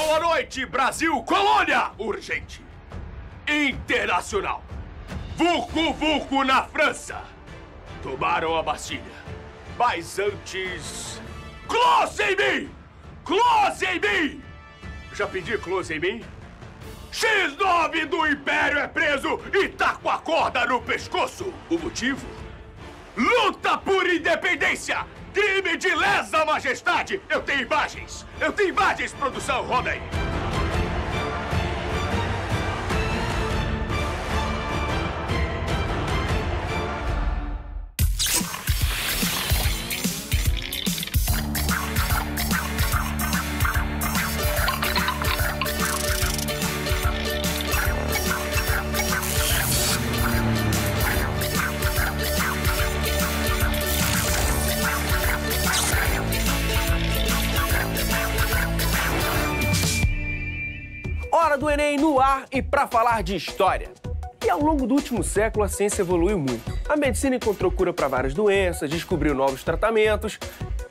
Boa noite, Brasil! Colônia! Urgente! Internacional! Vucu Vucu na França! Tomaram a Bastilha. Mas antes... Close em mim! Close em mim! Já pedi close em mim? X9 do Império é preso e tá com a corda no pescoço. O motivo? Luta por independência! Crime de lesa majestade! Eu tenho imagens! Produção, roda aí! Hora do Enem no ar e para falar de história. E ao longo do último século, a ciência evoluiu muito. A medicina encontrou cura para várias doenças, descobriu novos tratamentos.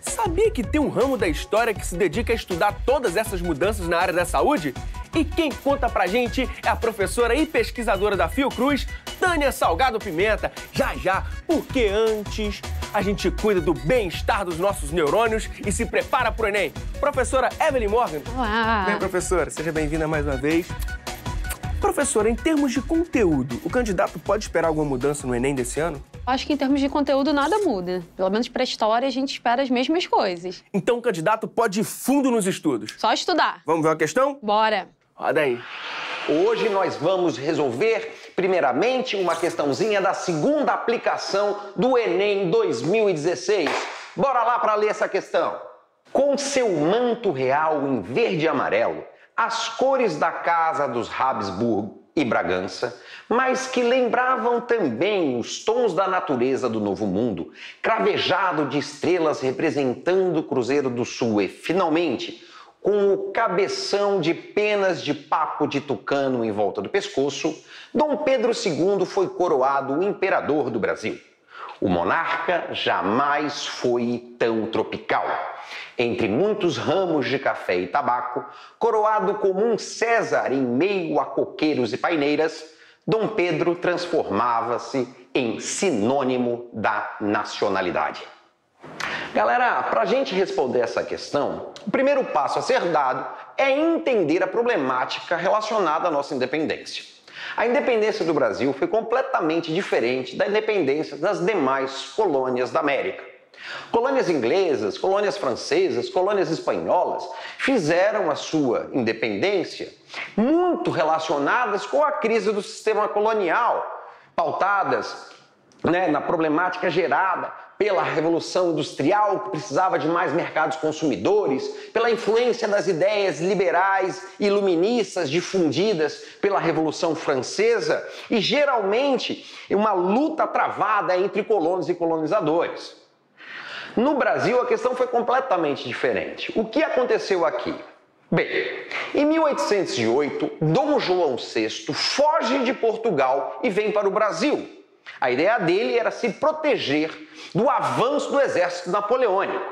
Sabia que tem um ramo da história que se dedica a estudar todas essas mudanças na área da saúde? E quem conta pra gente é a professora e pesquisadora da Fiocruz, Tânia Salgado Pimenta. Já, porque antes a gente cuida do bem-estar dos nossos neurônios e se prepara pro Enem. Professora Evelyn Morgan. Olá! Bem, professora, seja bem-vinda mais uma vez. Professora, em termos de conteúdo, o candidato pode esperar alguma mudança no Enem desse ano? Acho que em termos de conteúdo nada muda. Pelo menos pra história a gente espera as mesmas coisas. Então o candidato pode ir fundo nos estudos. Só estudar. Vamos ver uma questão? Bora! Roda aí. Hoje nós vamos resolver, primeiramente, uma questãozinha da segunda aplicação do Enem 2016. Bora lá para ler essa questão. Com seu manto real em verde e amarelo, as cores da casa dos Habsburgo e Bragança, mas que lembravam também os tons da natureza do Novo Mundo, cravejado de estrelas representando o Cruzeiro do Sul e, finalmente, com o cabeção de penas de papo de tucano em volta do pescoço, Dom Pedro II foi coroado imperador do Brasil. O monarca jamais foi tão tropical. Entre muitos ramos de café e tabaco, coroado como um César em meio a coqueiros e paineiras, Dom Pedro transformava-se em sinônimo da nacionalidade. Galera, para a gente responder essa questão, o primeiro passo a ser dado é entender a problemática relacionada à nossa independência. A independência do Brasil foi completamente diferente da independência das demais colônias da América. Colônias inglesas, colônias francesas, colônias espanholas fizeram a sua independência muito relacionadas com a crise do sistema colonial, pautadas, na problemática gerada pela Revolução Industrial, que precisava de mais mercados consumidores, pela influência das ideias liberais e iluministas difundidas pela Revolução Francesa e, geralmente, uma luta travada entre colonos e colonizadores. No Brasil, a questão foi completamente diferente. O que aconteceu aqui? Bem, em 1808, Dom João VI foge de Portugal e vem para o Brasil. A ideia dele era se proteger do avanço do exército napoleônico.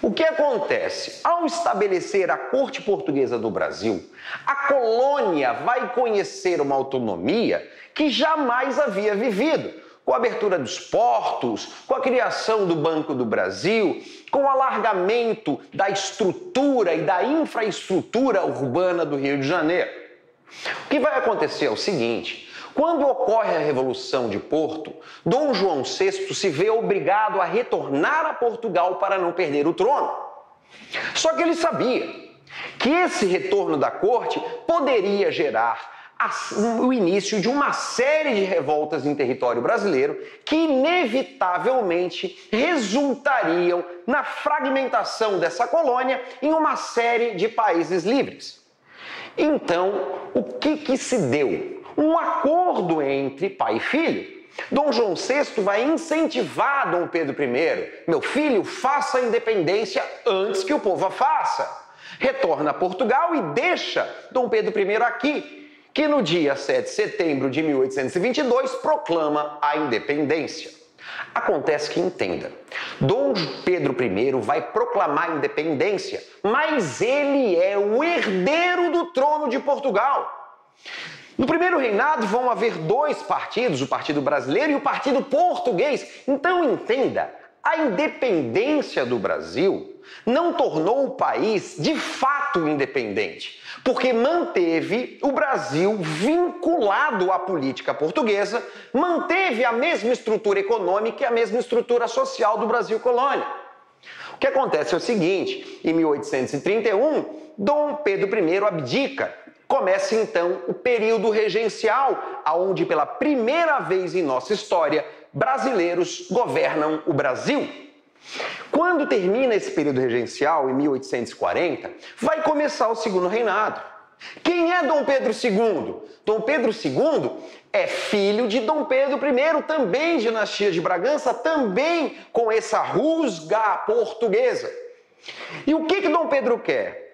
O que acontece? Ao estabelecer a corte portuguesa do Brasil, a colônia vai conhecer uma autonomia que jamais havia vivido, com a abertura dos portos, com a criação do Banco do Brasil, com o alargamento da estrutura e da infraestrutura urbana do Rio de Janeiro. O que vai acontecer é o seguinte: quando ocorre a Revolução de Porto, Dom João VI se vê obrigado a retornar a Portugal para não perder o trono. Só que ele sabia que esse retorno da corte poderia gerar o início de uma série de revoltas em território brasileiro que inevitavelmente resultariam na fragmentação dessa colônia em uma série de países livres. Então, o que se deu? Um acordo entre pai e filho. Dom João VI vai incentivar Dom Pedro I. Meu filho, faça a independência antes que o povo a faça. Retorna a Portugal e deixa Dom Pedro I aqui, que no dia 7 de setembro de 1822 proclama a independência. Acontece que, entenda, Dom Pedro I vai proclamar a independência, mas ele é o herdeiro do trono de Portugal. No primeiro reinado vão haver dois partidos, o Partido Brasileiro e o Partido Português. Então, entenda, a independência do Brasil não tornou o país de fato independente, porque manteve o Brasil vinculado à política portuguesa, manteve a mesma estrutura econômica e a mesma estrutura social do Brasil colônia. O que acontece é o seguinte, em 1831, Dom Pedro I abdica. Começa então o período regencial, onde pela primeira vez em nossa história, brasileiros governam o Brasil. Quando termina esse período regencial, em 1840, vai começar o segundo reinado. Quem é Dom Pedro II? Dom Pedro II é filho de Dom Pedro I, também dinastia de Bragança, também com essa rusga portuguesa. E o que Dom Pedro quer?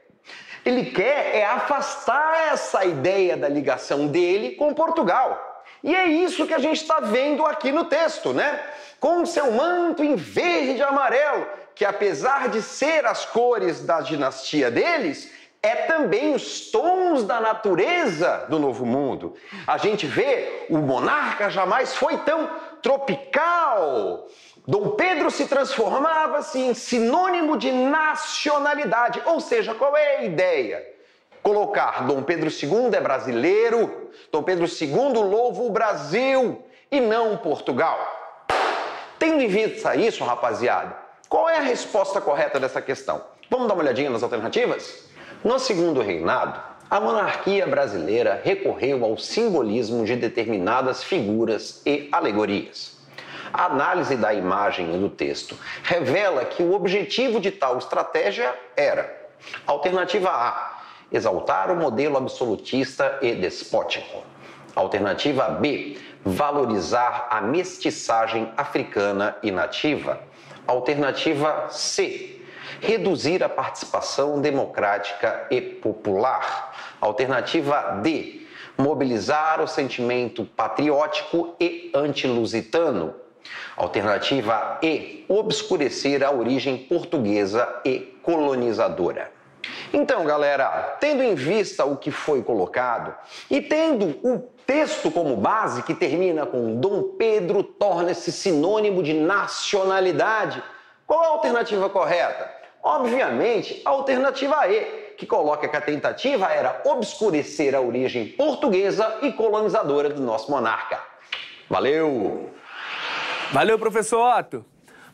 Ele quer afastar essa ideia da ligação dele com Portugal. E é isso que a gente está vendo aqui no texto, né? Com seu manto em verde e amarelo, que apesar de ser as cores da dinastia deles, é também os tons da natureza do Novo Mundo. A gente vê, o monarca jamais foi tão tropical. Dom Pedro se transformava-se em sinônimo de nacionalidade, ou seja, qual é a ideia? Colocar Dom Pedro II é brasileiro, Dom Pedro II louva o Brasil e não Portugal. Tendo em vista isso, rapaziada, qual é a resposta correta dessa questão? Vamos dar uma olhadinha nas alternativas? No segundo reinado, a monarquia brasileira recorreu ao simbolismo de determinadas figuras e alegorias. A análise da imagem e do texto revela que o objetivo de tal estratégia era: alternativa A, exaltar o modelo absolutista e despótico. Alternativa B, valorizar a mestiçagem africana e nativa. Alternativa C, reduzir a participação democrática e popular. Alternativa D, mobilizar o sentimento patriótico e antilusitano. Alternativa E, obscurecer a origem portuguesa e colonizadora. Então, galera, tendo em vista o que foi colocado e tendo o texto como base, que termina com Dom Pedro torna-se sinônimo de nacionalidade, qual a alternativa correta? Obviamente, a alternativa E, que coloca que a tentativa era obscurecer a origem portuguesa e colonizadora do nosso monarca. Valeu! Valeu, professor Otto!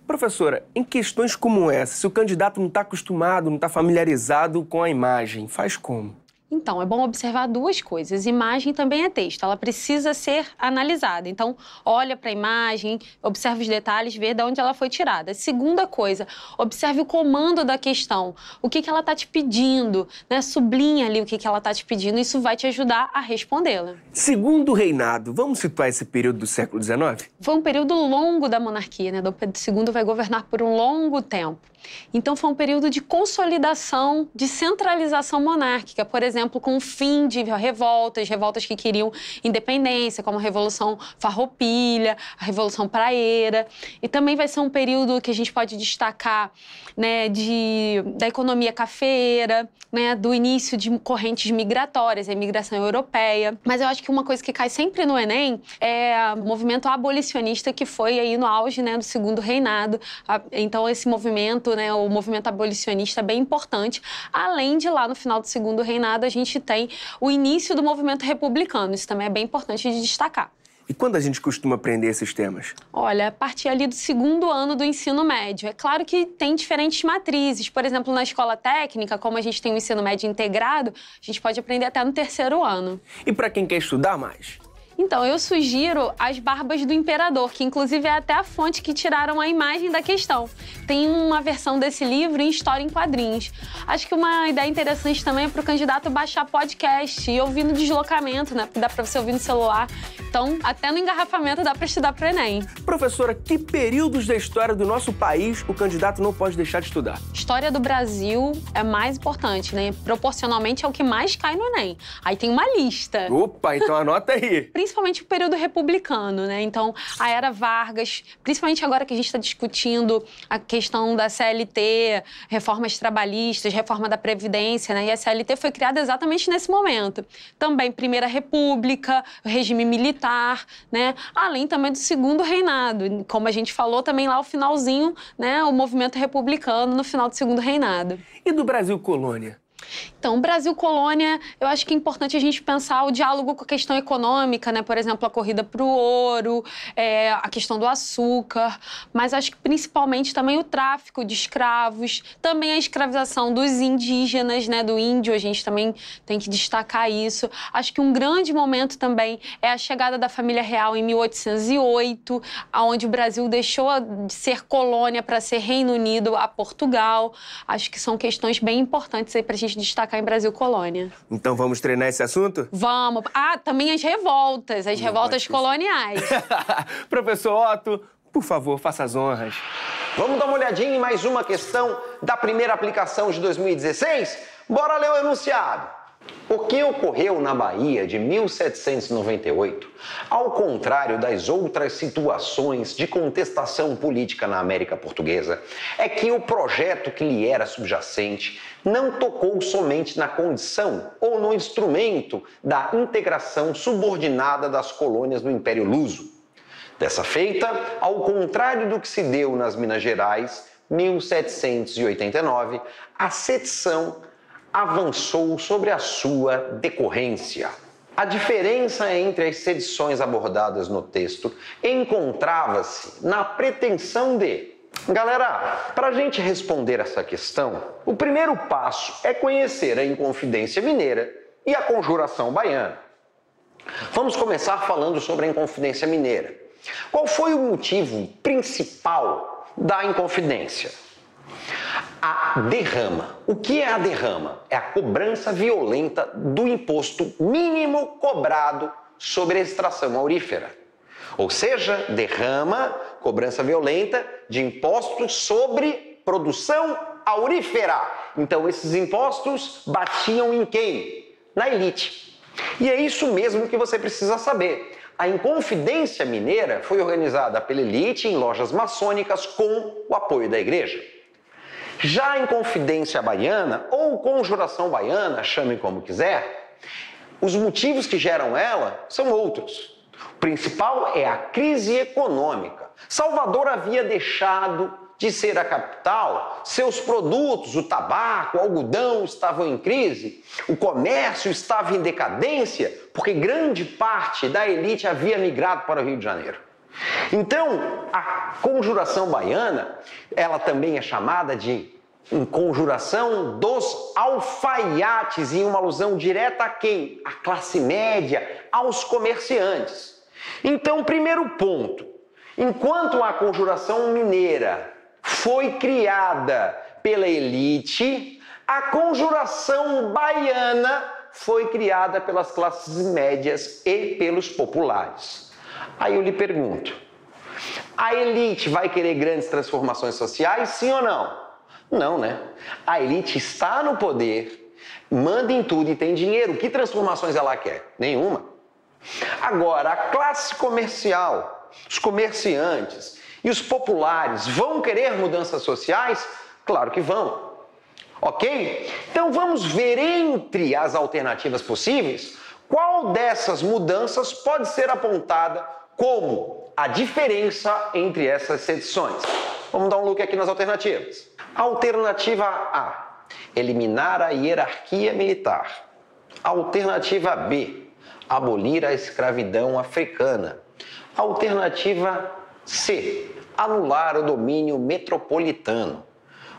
Professora, em questões como essa, se o candidato não está acostumado, não está familiarizado com a imagem, faz como? Então, é bom observar duas coisas. Imagem também é texto, ela precisa ser analisada. Então, olha para a imagem, observa os detalhes, vê de onde ela foi tirada. Segunda coisa, observe o comando da questão. O que ela está te pedindo, né? Sublinha ali o que ela está te pedindo, isso vai te ajudar a respondê-la. Segundo reinado, vamos situar esse período do século XIX? Foi um período longo da monarquia, né? Dom Pedro II vai governar por um longo tempo. Então, foi um período de consolidação, de centralização monárquica, por exemplo, com o fim de revoltas que queriam independência, como a Revolução Farroupilha, a Revolução Praeira. E também vai ser um período que a gente pode destacar, né, da economia cafeira, né, do início de correntes migratórias, a imigração europeia. Mas eu acho que uma coisa que cai sempre no Enem é o movimento abolicionista, que foi aí no auge, né, do segundo reinado. Então, esse movimento, né, o movimento abolicionista é bem importante. Além de lá, no final do segundo reinado, a gente tem o início do movimento republicano. Isso também é bem importante de destacar. E quando a gente costuma aprender esses temas? Olha, a partir ali do segundo ano do ensino médio. É claro que tem diferentes matrizes. Por exemplo, na escola técnica, como a gente tem o ensino médio integrado, a gente pode aprender até no terceiro ano. E para quem quer estudar mais? Então, eu sugiro As Barbas do Imperador, que inclusive é até a fonte que tiraram a imagem da questão. Tem uma versão desse livro em História em Quadrinhos. Acho que uma ideia interessante também é para o candidato baixar podcast e ouvir no deslocamento, né? Dá para você ouvir no celular. Então, até no engarrafamento dá para estudar para o Enem. Professora, que períodos da história do nosso país o candidato não pode deixar de estudar? História do Brasil é mais importante, né? Proporcionalmente é o que mais cai no Enem. Aí tem uma lista. Opa, então anota aí. principalmente o período republicano, né? Então, a era Vargas, principalmente agora que a gente está discutindo a questão da CLT, reformas trabalhistas, reforma da Previdência, né? E a CLT foi criada exatamente nesse momento. Também Primeira República, regime militar, né? Além também do Segundo Reinado, como a gente falou também lá o finalzinho, né? O movimento republicano no final do Segundo Reinado. E do Brasil colônia? Então, Brasil colônia, eu acho que é importante a gente pensar o diálogo com a questão econômica, né? Por exemplo, a corrida para o ouro, a questão do açúcar, mas acho que principalmente também o tráfico de escravos, também a escravização dos indígenas, né? Do índio, a gente também tem que destacar isso. Acho que um grande momento também é a chegada da família real em 1808, onde o Brasil deixou de ser colônia para ser Reino Unido a Portugal. Acho que são questões bem importantes aí para a gente destacar em Brasil colônia. Então vamos treinar esse assunto? Vamos. Ah, também as revoltas coloniais. Professor Otto, por favor, faça as honras. Vamos dar uma olhadinha em mais uma questão da primeira aplicação de 2016? Bora ler o enunciado. O que ocorreu na Bahia de 1798, ao contrário das outras situações de contestação política na América Portuguesa, é que o projeto que lhe era subjacente não tocou somente na condição ou no instrumento da integração subordinada das colônias do Império Luso. Dessa feita, ao contrário do que se deu nas Minas Gerais, 1789, a sedição avançou sobre a sua decorrência. A diferença entre as sedições abordadas no texto encontrava-se na pretensão de... Galera, para a gente responder essa questão, o primeiro passo é conhecer a Inconfidência Mineira e a Conjuração Baiana. Vamos começar falando sobre a Inconfidência Mineira. Qual foi o motivo principal da Inconfidência? A derrama. O que é a derrama? É a cobrança violenta do imposto mínimo cobrado sobre a extração aurífera. Ou seja, derrama, cobrança violenta de impostos sobre produção aurífera. Então, esses impostos batiam em quem? Na elite. E é isso mesmo que você precisa saber. A Inconfidência Mineira foi organizada pela elite em lojas maçônicas com o apoio da igreja. Já a Inconfidência Baiana, ou Conjuração Baiana, chamem como quiser, os motivos que geram ela são outros. O principal é a crise econômica. Salvador havia deixado de ser a capital, seus produtos, o tabaco, o algodão estavam em crise, o comércio estava em decadência, porque grande parte da elite havia migrado para o Rio de Janeiro. Então, a Conjuração Baiana, ela também é chamada de Conjuração dos Alfaiates, em uma alusão direta a quem? A classe média, aos comerciantes. Então, primeiro ponto, enquanto a Conjuração Mineira foi criada pela elite, a Conjuração Baiana foi criada pelas classes médias e pelos populares. Aí eu lhe pergunto, a elite vai querer grandes transformações sociais, sim ou não? Não, né? A elite está no poder, manda em tudo e tem dinheiro. Que transformações ela quer? Nenhuma. Agora, a classe comercial, os comerciantes e os populares vão querer mudanças sociais? Claro que vão. Ok? Então vamos ver entre as alternativas possíveis qual dessas mudanças pode ser apontada como a diferença entre essas sedições. Vamos dar um look aqui nas alternativas. Alternativa A, eliminar a hierarquia militar. Alternativa B, abolir a escravidão africana. Alternativa C, anular o domínio metropolitano.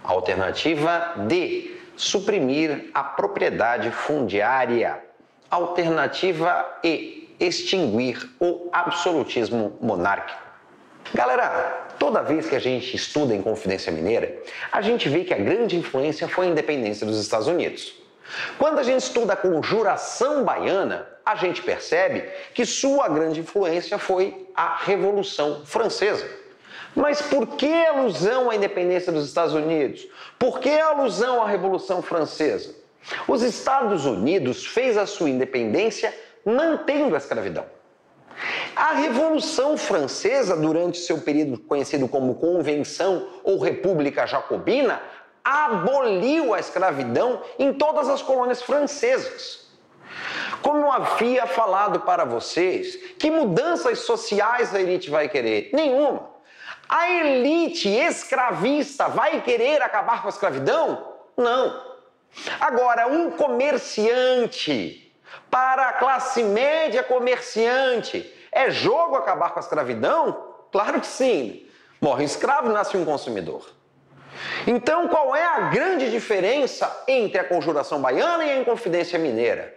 Alternativa D, suprimir a propriedade fundiária. Alternativa E, extinguir o absolutismo monárquico. Galera, toda vez que a gente estuda a Inconfidência Mineira, a gente vê que a grande influência foi a independência dos Estados Unidos. Quando a gente estuda a Conjuração Baiana, a gente percebe que sua grande influência foi a Revolução Francesa. Mas por que alusão à independência dos Estados Unidos? Por que alusão à Revolução Francesa? Os Estados Unidos fez a sua independência mantendo a escravidão. A Revolução Francesa, durante seu período conhecido como Convenção ou República Jacobina, aboliu a escravidão em todas as colônias francesas. Como eu havia falado para vocês, que mudanças sociais a elite vai querer? Nenhuma. A elite escravista vai querer acabar com a escravidão? Não. Agora, um comerciante, para a classe média comerciante, é jogo acabar com a escravidão? Claro que sim. Morre um escravo e nasce um consumidor. Então, qual é a grande diferença entre a Conjuração Baiana e a Inconfidência Mineira?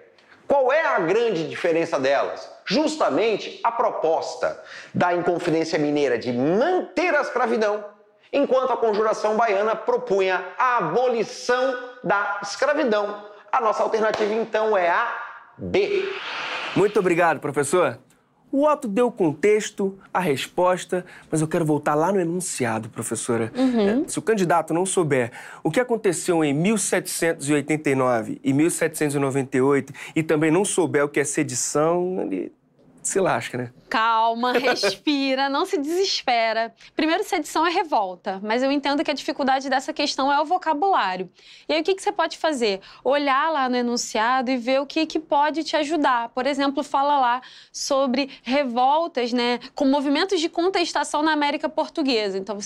Qual é a grande diferença delas? Justamente a proposta da Inconfidência Mineira de manter a escravidão, enquanto a Conjuração Baiana propunha a abolição da escravidão. A nossa alternativa, então, é a B. Muito obrigado, professor. O Otto deu o contexto, a resposta, mas eu quero voltar lá no enunciado, professora. Se o candidato não souber o que aconteceu em 1789 e 1798 e também não souber o que é sedição, ele se lasca, né? Calma, respira, não se desespera. Primeiro, sedição é revolta, mas eu entendo que a dificuldade dessa questão é o vocabulário. E aí, o que você pode fazer? Olhar lá no enunciado e ver o que pode te ajudar. Por exemplo, fala lá sobre revoltas, né, com movimentos de contestação na América Portuguesa. Então,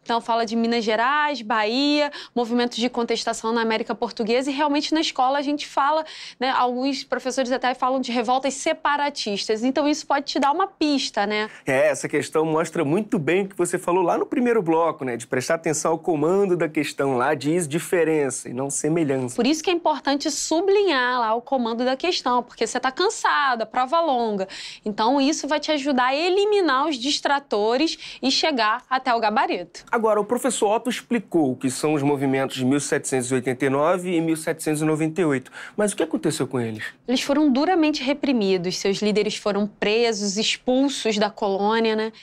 então fala de Minas Gerais, Bahia, movimentos de contestação na América Portuguesa e realmente na escola a gente fala, né, alguns professores até falam de revoltas separatistas. Então isso pode te dar uma pista, né? Essa questão mostra muito bem o que você falou lá no primeiro bloco, né, de prestar atenção ao comando da questão. Lá diz diferença e não semelhança. Por isso que é importante sublinhar lá o comando da questão, porque você está cansado, a prova longa. Então isso vai te ajudar a eliminar os distratores e chegar até o gabarito. Agora, o professor Otto explicou o que são os movimentos de 1789 e 1798. Mas o que aconteceu com eles? Eles foram duramente reprimidos, seus líderes foram presos, expulsos da colônia, né?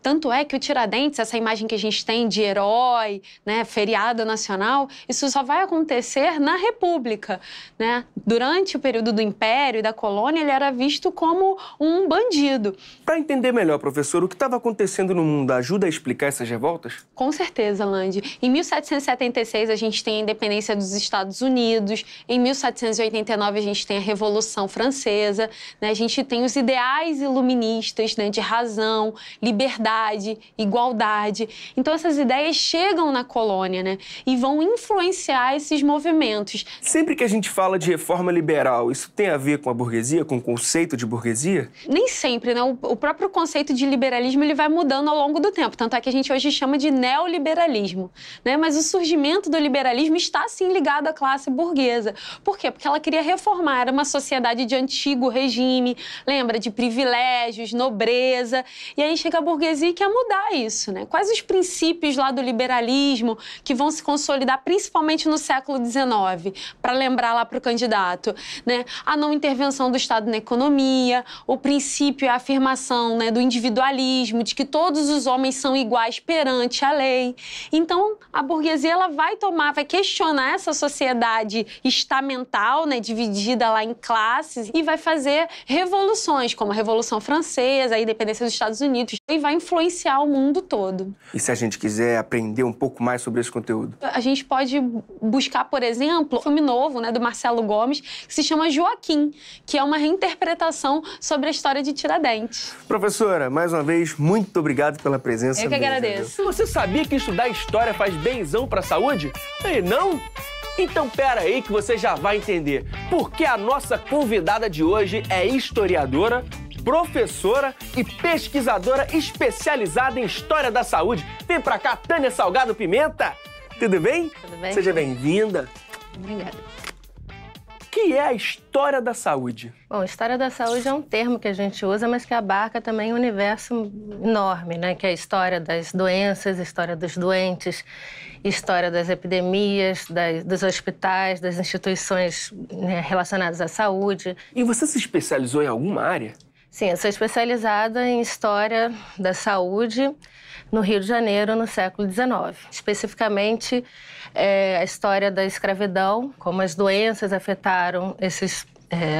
Tanto é que o Tiradentes, essa imagem que a gente tem de herói, né, feriado nacional, isso só vai acontecer na República, né? Durante o período do Império e da colônia, ele era visto como um bandido. Para entender melhor, professor, o que estava acontecendo no mundo ajuda a explicar essas revoltas? Com certeza, Landi. Em 1776, a gente tem a independência dos Estados Unidos. Em 1789, a gente tem a Revolução Francesa. Né? A gente tem os ideais iluministas, né, de razão, liberdade, igualdade. Então, essas ideias chegam na colônia, né, e vão influenciar esses movimentos. Sempre que a gente fala de reforma liberal, isso tem a ver com a burguesia, com o conceito de burguesia? Nem sempre, né? O próprio conceito de liberalismo ele vai mudando ao longo do tempo. Tanto é que a gente hoje chama de neoliberalismo, né? Mas o surgimento do liberalismo está, sim, ligado à classe burguesa. Por quê? Porque ela queria reformar. Era uma sociedade de antigo regime, lembra? De privilégios, nobreza. E aí chega a burguesia e quer mudar isso, né? Quais os princípios lá do liberalismo que vão se consolidar principalmente no século XIX? Para lembrar lá para o candidato, né? A não intervenção do Estado na economia, o princípio e a afirmação, né, do individualismo, de que todos os homens são iguais perante a lei. Então, a burguesia ela vai questionar essa sociedade estamental, né, dividida lá em classes, e vai fazer revoluções, como a Revolução Francesa, a independência dos Estados Unidos, e vai influenciar o mundo todo. E se a gente quiser aprender um pouco mais sobre esse conteúdo? A gente pode buscar, por exemplo, um filme novo, né, do Marcelo Gomes, que se chama Joaquim, que é uma reinterpretação sobre a história de Tiradentes. Professora, mais uma vez, muito obrigado pela presença. Eu que agradeço. Você sabia que estudar história faz benzão pra saúde? E não? Então pera aí que você já vai entender. Porque a nossa convidada de hoje é historiadora, professora e pesquisadora especializada em História da Saúde. Vem pra cá, Tânia Salgado Pimenta. Tudo bem? Tudo bem. Seja bem-vinda. Obrigada. O que é a História da Saúde? Bom, História da Saúde é um termo que a gente usa, mas que abarca também um universo enorme, né? Que é a história das doenças, a história dos doentes, história das epidemias, dos hospitais, das instituições, né, relacionadas à saúde. E você se especializou em alguma área? Sim, eu sou especializada em História da Saúde no Rio de Janeiro, no século XIX. Especificamente, a história da escravidão, como as doenças afetaram esses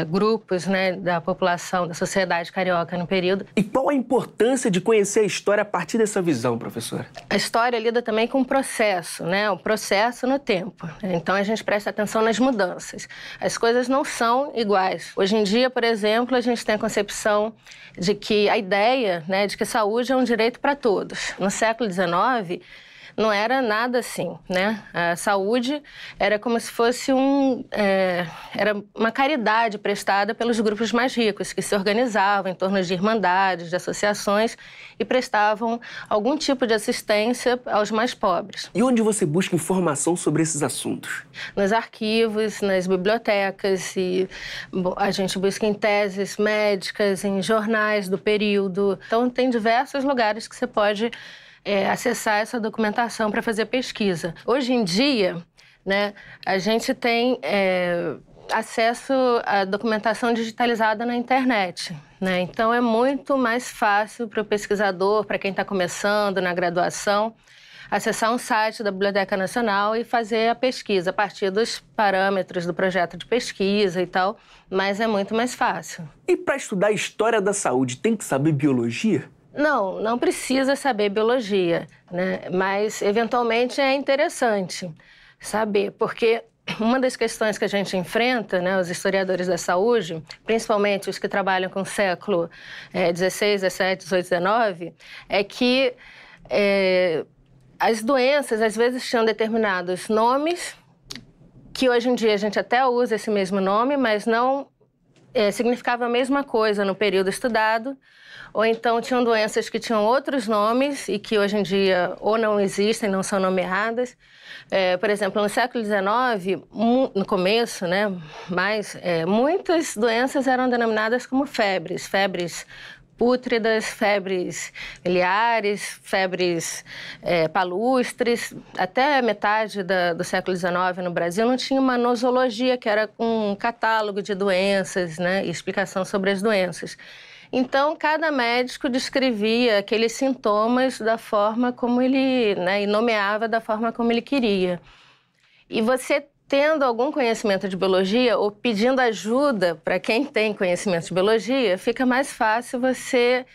grupos, né, da população, da sociedade carioca no período. E qual a importância de conhecer a história a partir dessa visão, professora? A história lida também com o processo, né? O processo no tempo. Então, a gente presta atenção nas mudanças. As coisas não são iguais. Hoje em dia, por exemplo, a gente tem a concepção de que a ideia, né, de que saúde é um direito para todos. No século XIX, não era nada assim, né? A saúde era como se fosse era uma caridade prestada pelos grupos mais ricos, que se organizavam em torno de irmandades, de associações e prestavam algum tipo de assistência aos mais pobres. E onde você busca informação sobre esses assuntos? Nos arquivos, nas bibliotecas, e a gente busca em teses médicas, em jornais do período. Então, tem diversos lugares que você pode acessar essa documentação para fazer pesquisa. Hoje em dia, né, a gente tem acesso à documentação digitalizada na internet, né? Então, é muito mais fácil para o pesquisador, para quem está começando na graduação, acessar um site da Biblioteca Nacional e fazer a pesquisa a partir dos parâmetros do projeto de pesquisa e tal, mas é muito mais fácil. E para estudar a história da saúde, tem que saber biologia? Não precisa saber biologia, né? Mas, eventualmente, é interessante saber, porque uma das questões que a gente enfrenta, né, os historiadores da saúde, principalmente os que trabalham com o século XVI, XVII, XVIII, XIX, é que as doenças, às vezes, tinham determinados nomes, que hoje em dia a gente até usa esse mesmo nome, mas não significava a mesma coisa no período estudado, ou então tinham doenças que tinham outros nomes e que hoje em dia ou não existem, não são nomeadas. Por exemplo, no século XIX, no começo, né, muitas doenças eram denominadas como febres pútridas, febres miliares, febres palustres. Até metade do século XIX no Brasil não tinha uma nosologia, que era um catálogo de doenças, né, e explicação sobre as doenças. Então, cada médico descrevia aqueles sintomas da forma como ele, né, e nomeava da forma como ele queria. E você, tendo algum conhecimento de biologia ou pedindo ajuda para quem tem conhecimento de biologia, fica mais fácil você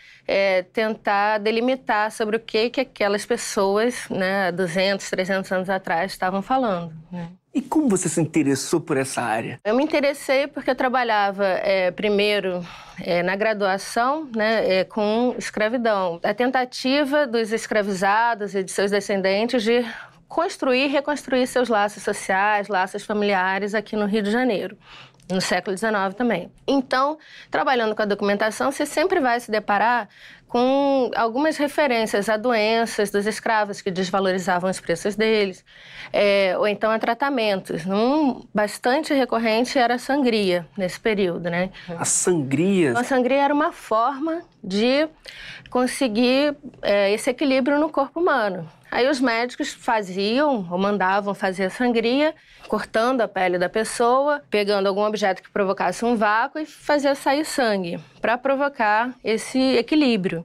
tentar delimitar sobre o que aquelas pessoas, né, 200, 300 anos atrás estavam falando, né? E como você se interessou por essa área? Eu me interessei porque eu trabalhava primeiro na graduação, né, com escravidão. A tentativa dos escravizados e de seus descendentes de construir e reconstruir seus laços sociais, laços familiares aqui no Rio de Janeiro, no século XIX também. Então, trabalhando com a documentação, você sempre vai se deparar com algumas referências a doenças dos escravos que desvalorizavam os preços deles, ou então a tratamentos. Bastante recorrente era a sangria nesse período, né? A sangria? A sangria era uma forma de conseguir esse equilíbrio no corpo humano. Aí os médicos faziam ou mandavam fazer a sangria, cortando a pele da pessoa, pegando algum objeto que provocasse um vácuo e fazia sair sangue, para provocar esse equilíbrio,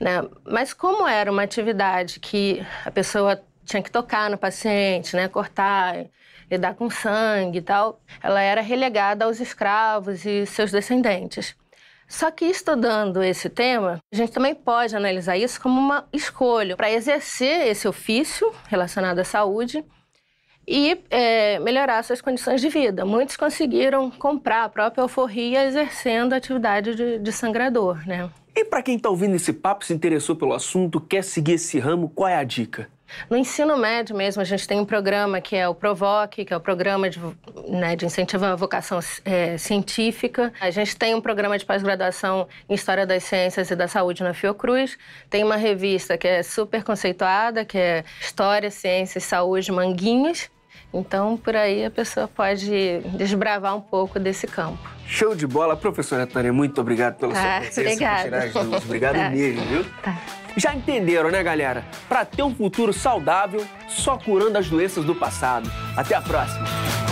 né? Mas como era uma atividade que a pessoa tinha que tocar no paciente, né, cortar, lidar com sangue e tal, ela era relegada aos escravos e seus descendentes. Só que estudando esse tema, a gente também pode analisar isso como uma escolha para exercer esse ofício relacionado à saúde e melhorar suas condições de vida. Muitos conseguiram comprar a própria alforria exercendo a atividade de sangrador, né? E para quem está ouvindo esse papo, se interessou pelo assunto, quer seguir esse ramo, qual é a dica? No ensino médio mesmo, a gente tem um programa que é o PROVOC, que é o Programa de Incentivo à Vocação Científica. A gente tem um programa de pós-graduação em História das Ciências e da Saúde na Fiocruz. Tem uma revista que é super conceituada, que é História, Ciências e Saúde Manguinhos. Então, por aí a pessoa pode desbravar um pouco desse campo. Show de bola. Professora Tânia, muito obrigado pela sua presença. Obrigada. Por tirar as dúvidas. Obrigado mesmo, viu? Tá. Já entenderam, né, galera? Para ter um futuro saudável, só curando as doenças do passado. Até a próxima!